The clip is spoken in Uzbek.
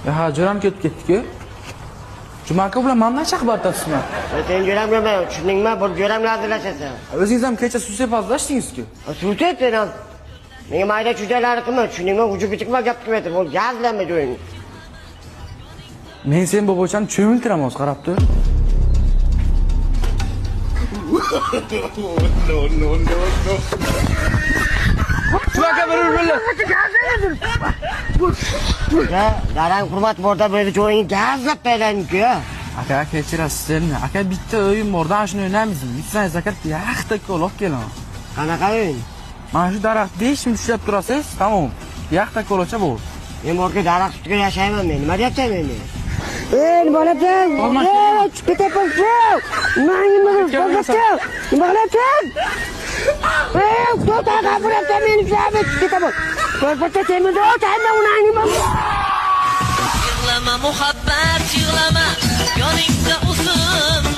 Ha, jo'ram ketib ketdi-ku. Juma aka bilan mana nechta xabar topsizmi? Sen jo'ramga tushundingmi? Bu jo'ramga hazırlashasan. O'zingiz ham kecha suv sepazlashdingiz-ku. Suv sepdin ham. Menga mayda chudalar qilma, tushundingmi? Ujubichikma gap qilmaydi. Bu gazlanma jo'ying. Men sen bu bo'chani cho'miltiraman o'z qarab tur. No. Juma aka bir. Ya, darang hurmat borda böyle jo'ying gazlab baylanku. Aka kechirasiz sizni. Aka bitta o'yin borda shuni o'ynaymizmi? Bitsangiz aka yaxta olib kelaman. Qanaqa o'yin? Mana shu daraxt 5 ming ushlab turasiz, tamom. Yaxta ko'lacha bo'ldi. Men borga daraxt ustida yashayman men. Nima deyapsan meni? Bolam, chiqib ketasan. Nima qilyapsan? Nima qilyapsan? To'ta gapirayapsan meni ushlab ketaman. Ko'rpata semirdi, o'taymi unangni? Yig'lama muhabbat, yig'lama, yoningda o'zim